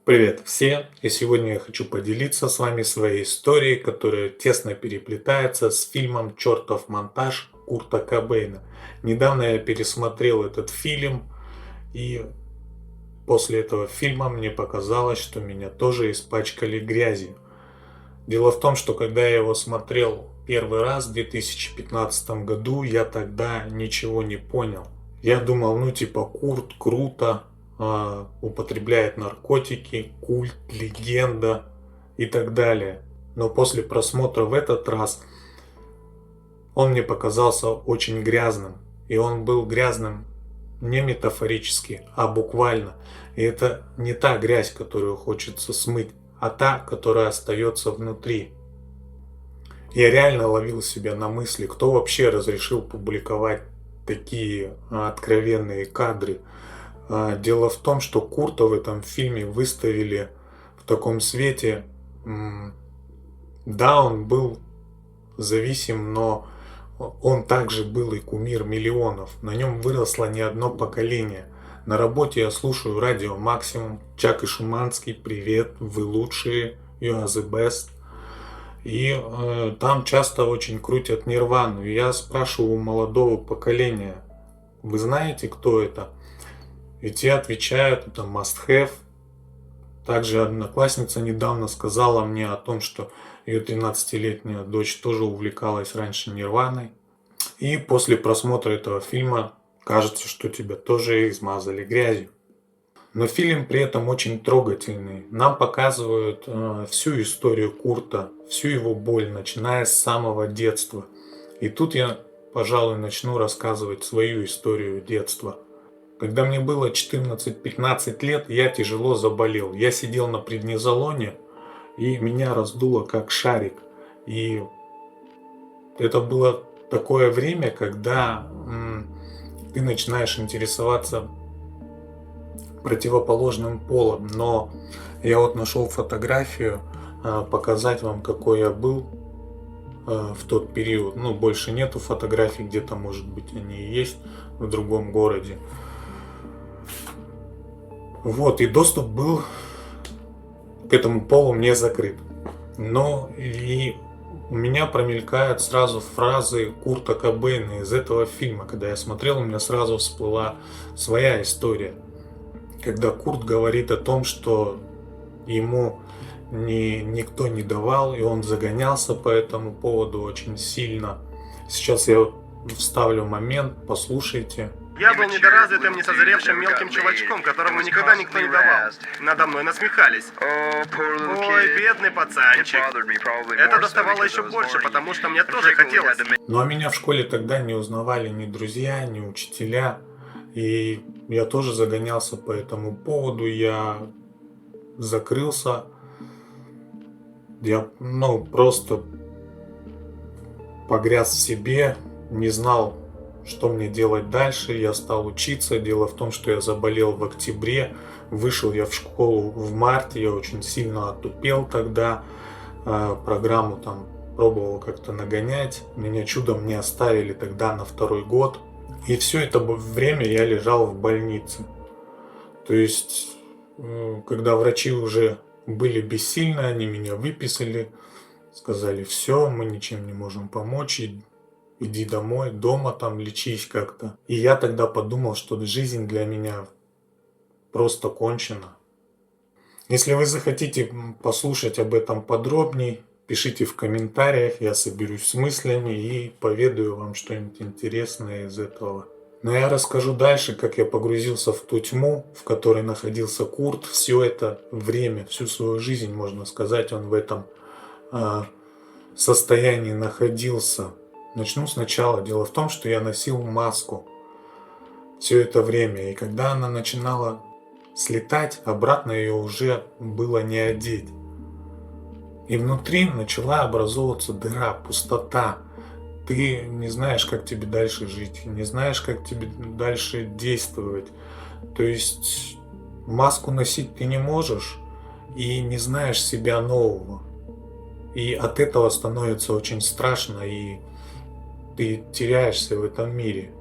Привет всем! И сегодня я хочу поделиться с вами своей историей, которая тесно переплетается с фильмом «Чертов монтаж» Курта Кобейна. Недавно я пересмотрел этот фильм, и после этого фильма мне показалось, что меня тоже испачкали грязью. Дело в том, что когда я его смотрел первый раз в 2015 году, я тогда ничего не понял. Я думал, ну типа Курт круто, употребляет наркотики, культ, легенда и так далее. Но после просмотра в этот раз он мне показался очень грязным. И он был грязным не метафорически, а буквально. И это не та грязь, которую хочется смыть, а та, которая остается внутри. Я реально ловил себя на мысли, кто вообще разрешил публиковать такие откровенные кадры. Дело в том, что Курта в этом фильме выставили в таком свете. Да, он был зависим, но он также был и кумир миллионов. На нем выросло не одно поколение. На работе я слушаю радио Максимум, Чак и Шуманский, привет, вы лучшие, you are the best. И там часто очень крутят Нирвану. И я спрашиваю у молодого поколения, вы знаете, кто это? И те отвечают, это must have. Также одноклассница недавно сказала мне о том, что ее 13-летняя дочь тоже увлекалась раньше Нирваной. И после просмотра этого фильма кажется, что тебя тоже измазали грязью. Но фильм при этом очень трогательный. Нам показывают всю историю Курта, всю его боль, начиная с самого детства. И тут я, пожалуй, начну рассказывать свою историю детства. Когда мне было 14-15 лет, я тяжело заболел. Я сидел на преднизолоне, и меня раздуло как шарик. И это было такое время, когда ты начинаешь интересоваться противоположным полом. Но я вот нашел фотографию, показать вам, какой я был в тот период. Ну, больше нету фотографий, где-то, может быть, они и есть в другом городе. Вот, и доступ был к этому полу мне закрыт. Но и у меня промелькают сразу фразы Курта Кобейна из этого фильма. Когда я смотрел, у меня сразу всплыла своя история. Когда Курт говорит о том, что ему никто не давал, и он загонялся по этому поводу очень сильно. Сейчас я вставлю момент, послушайте. Я был недоразвитым, несозревшим мелким чувачком, которому никогда никто не давал. Надо мной насмехались. Ой, бедный пацанчик. Это доставало еще больше, потому что мне тоже хотелось. Ну а меня в школе тогда не узнавали ни друзья, ни учителя. И я тоже загонялся по этому поводу. Я закрылся. Я, просто погряз в себе, не знал, что мне делать дальше. Я стал учиться. Дело в том, что я заболел в октябре. Вышел я в школу в марте. Я очень сильно отупел тогда. Программу там пробовал как-то нагонять. Меня чудом не оставили тогда на второй год. И все это время я лежал в больнице. То есть, когда врачи уже были бессильны, они меня выписали. Сказали, все, мы ничем не можем помочь. Иди домой, дома там лечись как-то. И я тогда подумал, что жизнь для меня просто кончена. Если вы захотите послушать об этом подробней, пишите в комментариях, я соберусь с мыслями и поведаю вам что-нибудь интересное из этого. Но я расскажу дальше, как я погрузился в ту тьму, в которой находился Курт. Все это время, всю свою жизнь, можно сказать, он в этом состоянии находился. Начну сначала. Дело в том, что я носил маску все это время. И когда она начинала слетать, обратно ее уже было не одеть. И внутри начала образовываться дыра, пустота. Ты не знаешь, как тебе дальше жить, не знаешь, как тебе дальше действовать. То есть маску носить ты не можешь и не знаешь себя нового. И от этого становится очень страшно, и ты теряешься в этом мире.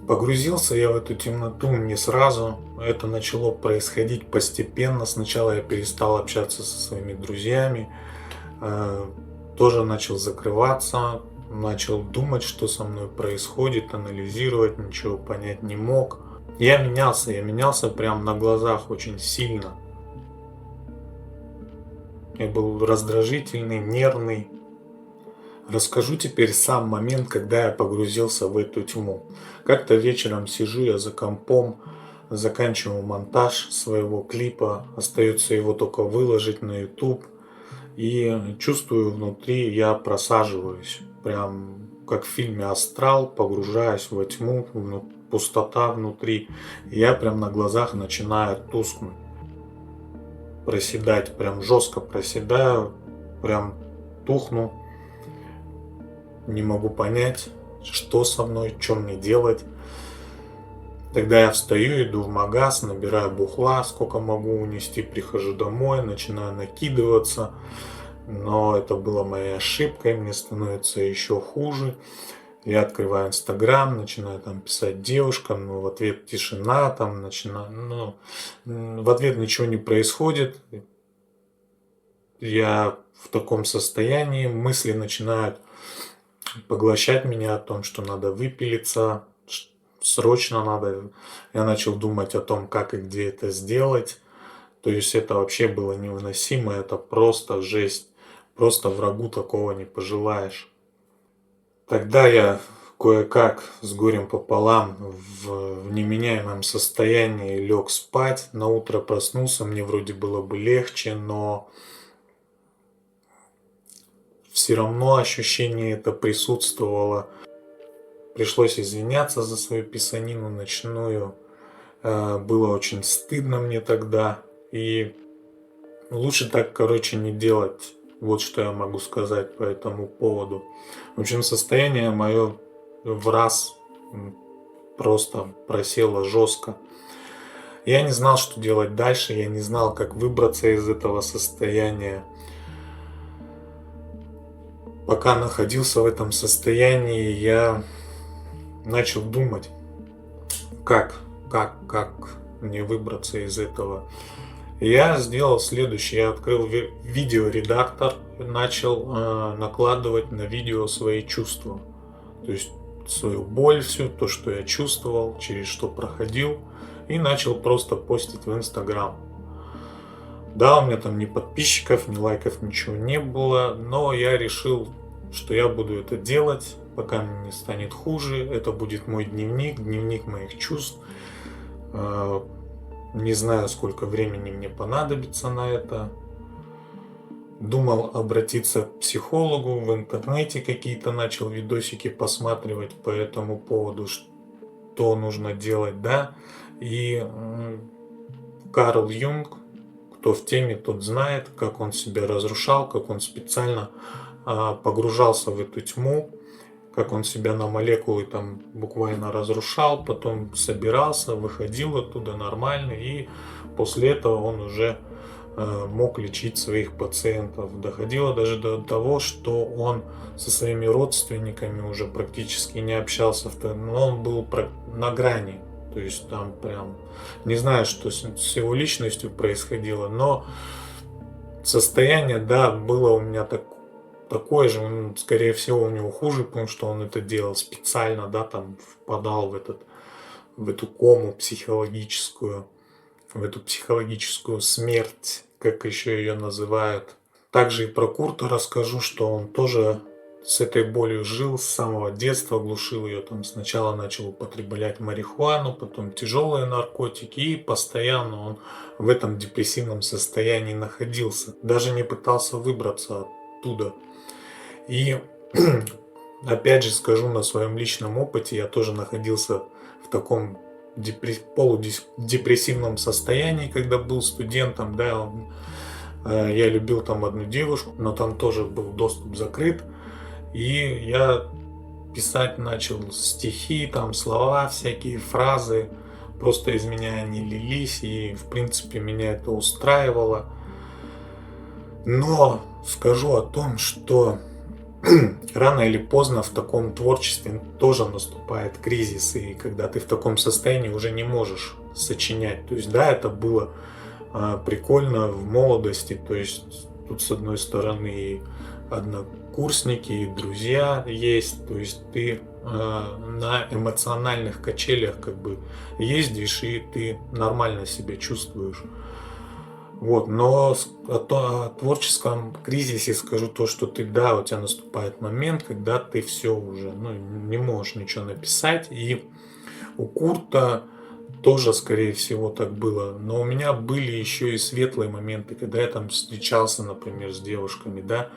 Погрузился я в эту темноту не сразу. Это начало происходить постепенно. Сначала я перестал общаться со своими друзьями. Тоже начал закрываться. Начал думать, что со мной происходит, анализировать, ничего понять не мог. Я менялся прям на глазах очень сильно. Я был раздражительный, нервный. Расскажу теперь сам момент, когда я погрузился в эту тьму. Как-то вечером сижу я за компом, заканчиваю монтаж своего клипа, остается его только выложить на YouTube. И чувствую внутри, я просаживаюсь, прям как в фильме «Астрал», погружаюсь во тьму, пустота внутри. И я прям на глазах начинаю тускнуть, проседать, прям жестко проседаю, прям тухну. Не могу понять, что со мной, что мне делать. Тогда я встаю, иду в магаз, набираю бухла, сколько могу унести, прихожу домой, начинаю накидываться. Но это была моей ошибкой, мне становится еще хуже. Я открываю Инстаграм, начинаю там писать девушкам, но в ответ тишина, там в ответ ничего не происходит. Я в таком состоянии, мысли начинают поглощать меня о том, что надо выпилиться, срочно надо. Я начал думать о том, как и где это сделать. То есть это вообще было невыносимо, это просто жесть. Просто врагу такого не пожелаешь. Тогда я кое-как с горем пополам в неменяемом состоянии лег спать. На утро проснулся, мне вроде было бы легче, но все равно ощущение это присутствовало. Пришлось извиняться за свою писанину ночную. Было очень стыдно мне тогда. И лучше так, не делать. Вот что я могу сказать по этому поводу. В общем, состояние мое в раз просто просело жестко. Я не знал, что делать дальше. Я не знал, как выбраться из этого состояния. Пока находился в этом состоянии, я начал думать, как мне выбраться из этого. Я сделал следующее. Я открыл видеоредактор, начал накладывать на видео свои чувства. То есть свою боль всю, то, что я чувствовал, через что проходил. И начал просто постить в Инстаграм. Да, у меня там ни подписчиков, ни лайков, ничего не было. Но я решил, что я буду это делать, пока мне не станет хуже. Это будет мой дневник моих чувств. Не знаю, сколько времени мне понадобится на это. Думал обратиться к психологу, в интернете какие-то начал видосики посматривать по этому поводу, что нужно делать, да. И Карл Юнг, кто в теме, тот знает, как он себя разрушал, как он специально погружался в эту тьму, как он себя на молекулы там буквально разрушал, потом собирался, выходил оттуда нормально, и после этого он уже мог лечить своих пациентов. Доходило даже до того, что он со своими родственниками уже практически не общался, но он был на грани. То есть там прям, не знаю, что с его личностью происходило, но состояние, да, было у меня такое же, скорее всего, у него хуже, потому что он это делал специально, да, там впадал в эту кому психологическую, в эту психологическую смерть, как еще ее называют. Также и про Курта расскажу, что он тоже с этой болью жил с самого детства, глушил ее, там сначала начал употреблять марихуану, потом тяжелые наркотики, и постоянно он в этом депрессивном состоянии находился, даже не пытался выбраться оттуда. И опять же скажу на своем личном опыте, я тоже находился в таком полудепрессивном состоянии, когда был студентом, да, я любил там одну девушку, но там тоже был доступ закрыт, и я писать начал стихи, там слова, всякие фразы, просто из меня они лились, и в принципе меня это устраивало. Но скажу о том, что рано или поздно в таком творчестве тоже наступает кризис, и когда ты в таком состоянии уже не можешь сочинять. То есть, да, это было прикольно в молодости, то есть тут с одной стороны и однокурсники, и друзья есть, то есть ты на эмоциональных качелях как бы ездишь, и ты нормально себя чувствуешь. Вот, но о творческом кризисе скажу то, что ты, да, у тебя наступает момент, когда ты все уже, ну, не можешь ничего написать, и у Курта тоже, скорее всего, так было. Но у меня были еще и светлые моменты, когда я там встречался, например, с девушками, да.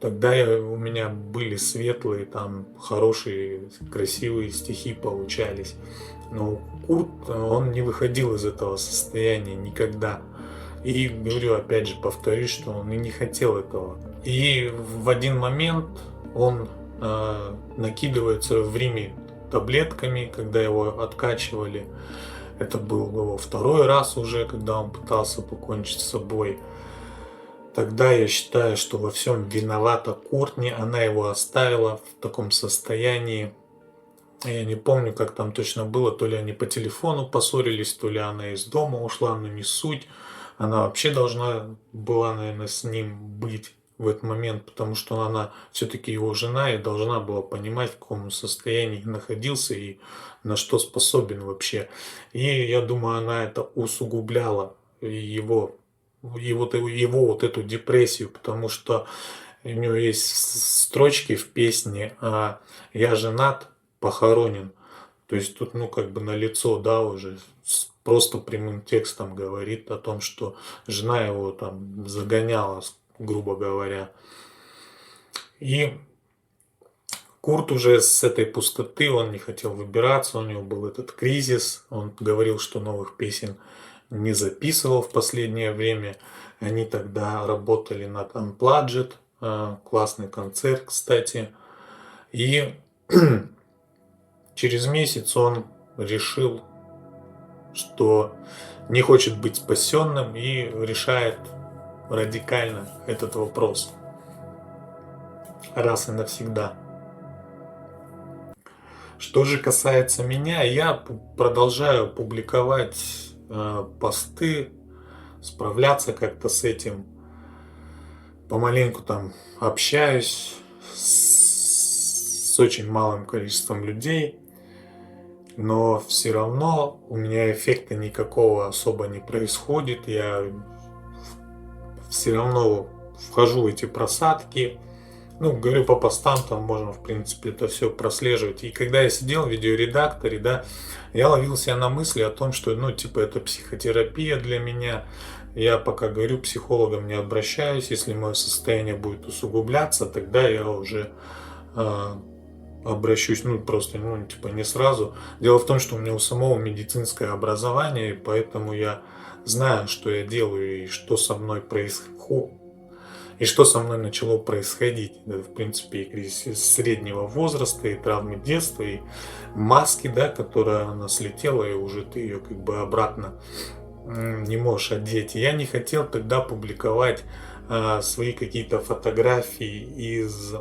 Тогда у меня были светлые, там, хорошие, красивые стихи получались. Но Курт, он не выходил из этого состояния никогда. И говорю, опять же, повторюсь, что он и не хотел этого. И в один момент он накидывается в Риме таблетками, когда его откачивали. Это был его второй раз уже, когда он пытался покончить с собой. Тогда я считаю, что во всем виновата Кортни. Она его оставила в таком состоянии. Я не помню, как там точно было. То ли они по телефону поссорились, то ли она из дома ушла, но не суть. Она вообще должна была, наверное, с ним быть в этот момент, потому что она все-таки его жена и должна была понимать, в каком состоянии находился и на что способен вообще. И я думаю, она это усугубляла его вот эту депрессию, потому что у него есть строчки в песне «Я женат, похоронен». То есть тут, ну, как бы налицо, да, уже просто прямым текстом говорит о том, что жена его там загоняла, грубо говоря. И Курт уже с этой пустоты, он не хотел выбираться, у него был этот кризис, он говорил, что новых песен не записывал в последнее время. Они тогда работали над Unplugged, классный концерт, кстати. И через месяц он решил, что не хочет быть спасенным, и решает радикально этот вопрос раз и навсегда. Что же касается меня, я продолжаю публиковать посты, справляться как-то с этим. Помаленьку там общаюсь с очень малым количеством людей, но все равно у меня эффекта никакого особо не происходит. Я все равно вхожу в эти просадки. Ну, говорю, по постам там можно, в принципе, это все прослеживать. И когда я сидел в видеоредакторе, да, я ловил себя на мысли о том, что, ну, типа, это психотерапия для меня. Я пока, говорю, психологам не обращаюсь. Если мое состояние будет усугубляться, тогда я уже обращусь, ну, просто, ну, типа, не сразу. Дело в том, что у меня у самого медицинское образование, и поэтому я знаю, что я делаю и что со мной происходит. И что со мной начало происходить. Это, в принципе, и кризис среднего возраста, и травмы детства, и маски, да, которая она слетела, и уже ты ее как бы обратно не можешь одеть. И я не хотел тогда публиковать свои какие-то фотографии из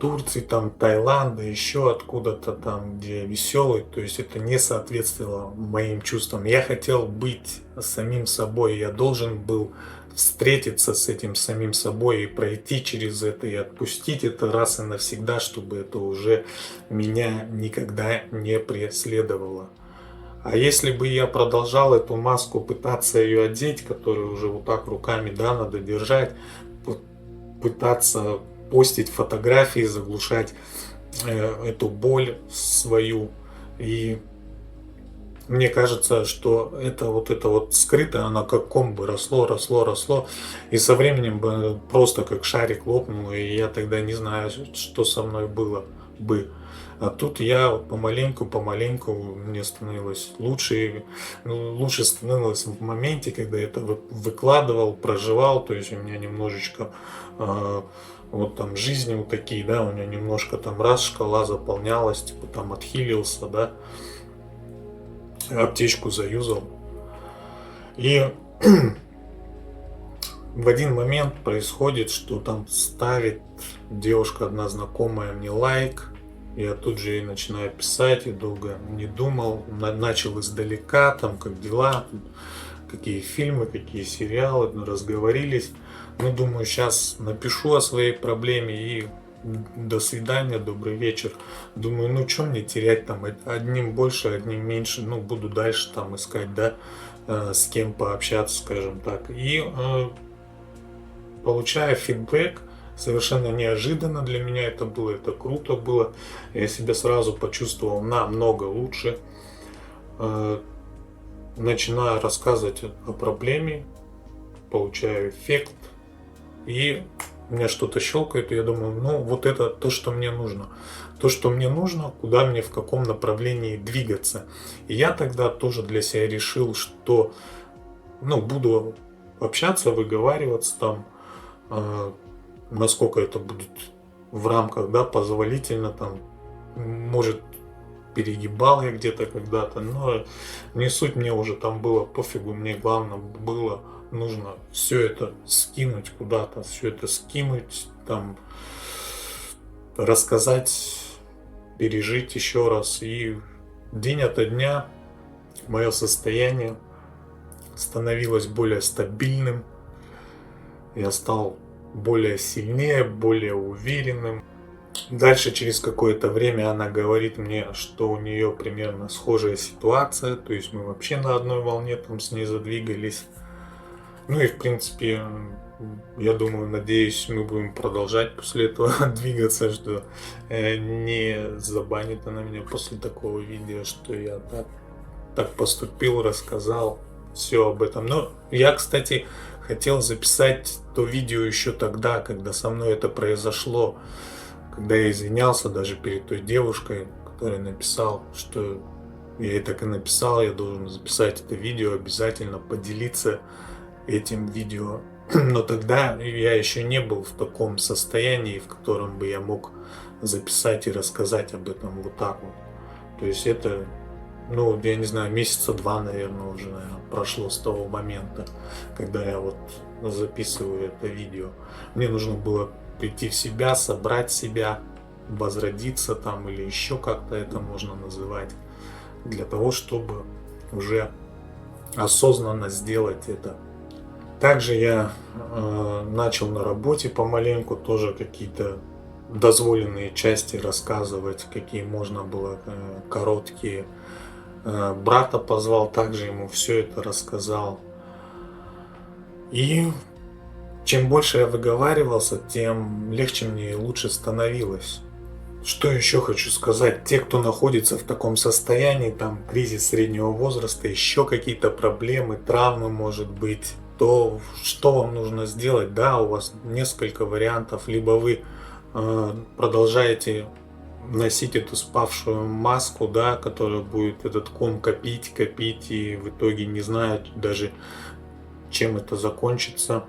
Турции, там, Таиланда, еще откуда-то там, где веселый, то есть это не соответствовало моим чувствам. Я хотел быть самим собой, я должен был встретиться с этим самим собой и пройти через это, и отпустить это раз и навсегда, чтобы это уже меня никогда не преследовало. А если бы я продолжал эту маску пытаться ее одеть, которую уже вот так руками, да, надо держать, пытаться постить фотографии, заглушать эту боль свою. И мне кажется, что это вот скрытое, оно как ком бы росло. И со временем бы просто как шарик лопнул, и я тогда не знаю, что со мной было бы. А тут я помаленьку мне становилось лучше. Лучше становилось в моменте, когда я это выкладывал, проживал. То есть у меня немножечко вот там жизни вот такие, да, у меня немножко там раз шкала заполнялась, типа там отхилился, да, аптечку заюзал. И в один момент происходит, что там ставит девушка одна знакомая мне лайк. Я тут же ей начинаю писать, и долго не думал, начал издалека, там как дела, какие фильмы, какие сериалы, разговорились. Ну, думаю, сейчас напишу о своей проблеме и до свидания, добрый вечер. Думаю, ну что мне терять там, одним больше, одним меньше, ну буду дальше там искать, да, с кем пообщаться, скажем так. И получая фидбэк, совершенно неожиданно для меня это было, это круто было. Я себя сразу почувствовал намного лучше. Начинаю рассказывать о проблеме, получаю эффект, и у меня что-то щелкает, и я думаю, ну вот это то, что мне нужно. То, что мне нужно, куда мне, в каком направлении двигаться. И я тогда тоже для себя решил, что ну, буду общаться, выговариваться там, насколько это будет в рамках, да, позволительно, там, может, перегибал я где-то когда-то, но не суть, мне уже там было пофигу, мне главное было, нужно все это скинуть куда-то, все это скинуть, там, рассказать, пережить еще раз. И день ото дня мое состояние становилось более стабильным, я стал более сильнее, более уверенным. Дальше через какое-то время она говорит мне, что у нее примерно схожая ситуация, то есть мы вообще на одной волне там с ней задвигались. Ну и в принципе, я думаю, надеюсь, мы будем продолжать после этого двигаться, что не забанит она меня после такого видео, что я так поступил, рассказал все об этом. Но я, кстати, хотел записать то видео еще тогда, когда со мной это произошло, когда я извинялся даже перед той девушкой, которая написал, что я ей так и написал, я должен записать это видео, обязательно поделиться этим видео. Но тогда я еще не был в таком состоянии, в котором бы я мог записать и рассказать об этом вот так вот. То есть это, ну, я не знаю, месяца 2, наверное, уже, прошло с того момента, когда я вот записываю это видео. Мне нужно было прийти в себя, собрать себя, возродиться там или еще как-то это можно называть, для того, чтобы уже осознанно сделать это. Также я начал на работе помаленьку тоже какие-то дозволенные части рассказывать, какие можно было, короткие. Брата позвал, также ему все это рассказал. И чем больше я выговаривался, тем легче мне и лучше становилось. Что еще хочу сказать? Те, кто находится в таком состоянии, там кризис среднего возраста, еще какие-то проблемы, травмы, может быть, то что вам нужно сделать? Да, у вас несколько вариантов. Либо вы продолжаете носить эту спавшую маску, да, которая будет этот ком копить и в итоге не знаю даже, чем это закончится.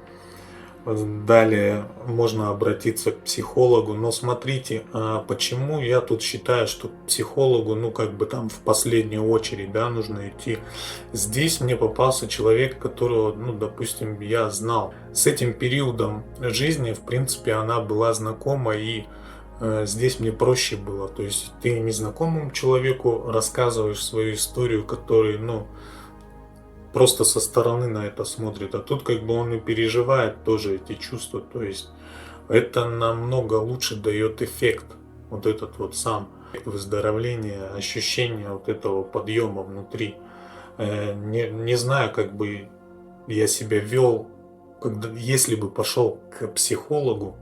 Далее можно обратиться к психологу, но смотрите, почему я тут считаю, что к психологу, ну как бы там в последнюю очередь, да, нужно идти. Здесь мне попался человек, которого, ну допустим, я знал. С этим периодом жизни, в принципе, она была знакома, и здесь мне проще было. То есть ты незнакомому человеку рассказываешь свою историю, который, ну, просто со стороны на это смотрит, а тут как бы он и переживает тоже эти чувства, то есть это намного лучше дает эффект, вот этот вот сам выздоровление, ощущение вот этого подъема внутри. Не знаю, как бы я себя вел, если бы пошел к психологу,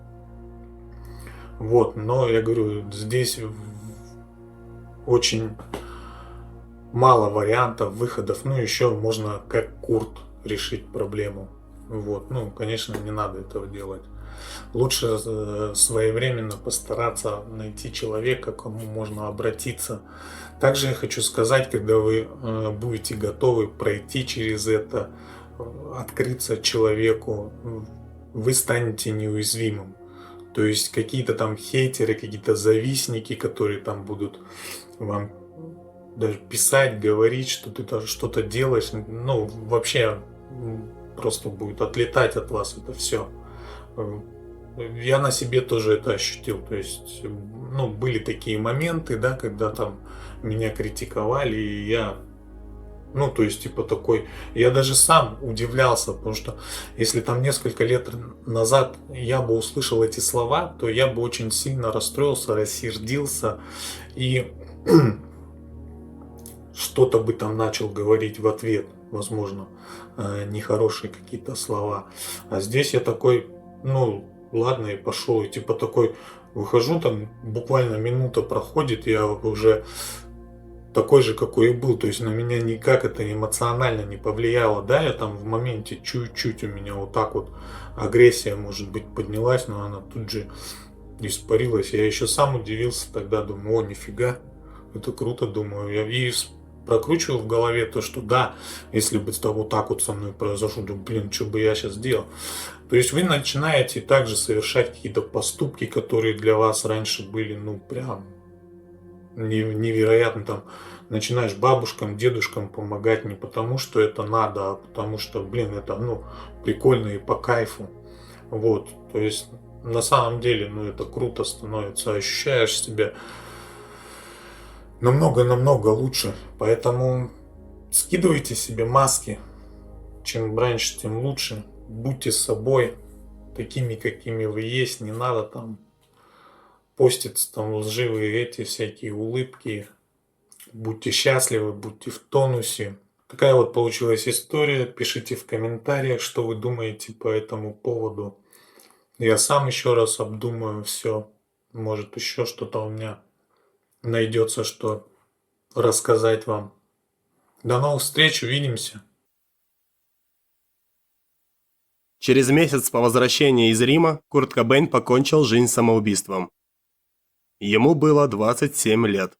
вот, но я говорю, здесь очень мало вариантов, выходов. Ну, еще можно как Курт решить проблему. Вот. Ну, конечно, не надо этого делать. Лучше своевременно постараться найти человека, к кому можно обратиться. Также я хочу сказать, когда вы будете готовы пройти через это, открыться человеку, вы станете неуязвимым. То есть какие-то там хейтеры, какие-то завистники, которые там будут вам даже писать, говорить, что ты что-то делаешь, ну, вообще просто будет отлетать от вас это все. Я на себе тоже это ощутил. То есть, ну, были такие моменты, да, когда там меня критиковали, и я, ну, то есть, типа такой, я даже сам удивлялся, потому что если там несколько лет назад я бы услышал эти слова, то я бы очень сильно расстроился, рассердился и что-то бы там начал говорить в ответ, возможно, нехорошие какие-то слова. А здесь я такой, ну, ладно, и пошел, и типа такой, выхожу, там буквально минута проходит, я уже такой же, какой и был, то есть на меня никак это эмоционально не повлияло, да, я там в моменте чуть-чуть у меня вот так вот агрессия, может быть, поднялась, но она тут же испарилась, я еще сам удивился тогда, думаю, о, нифига, это круто, думаю, я и прокручивал в голове то, что да, если бы вот так вот со мной произошло, думаю, блин, что бы я сейчас делал. То есть вы начинаете также совершать какие-то поступки, которые для вас раньше были, ну, прям невероятно, там, начинаешь бабушкам, дедушкам помогать не потому, что это надо, а потому что, блин, это, ну, прикольно и по кайфу. Вот, то есть, на самом деле, ну, это круто становится, ощущаешь себя намного-намного лучше. Поэтому скидывайте себе маски. Чем раньше, тем лучше. Будьте собой, такими, какими вы есть. Не надо там постить там лживые эти всякие улыбки. Будьте счастливы, будьте в тонусе. Такая вот получилась история. Пишите в комментариях, что вы думаете по этому поводу. Я сам еще раз обдумаю все. Может, еще что-то у меня найдется, что рассказать вам. До новых встреч, увидимся. Через месяц по возвращении из Рима Курт Кобейн покончил жизнь самоубийством. Ему было 27 лет.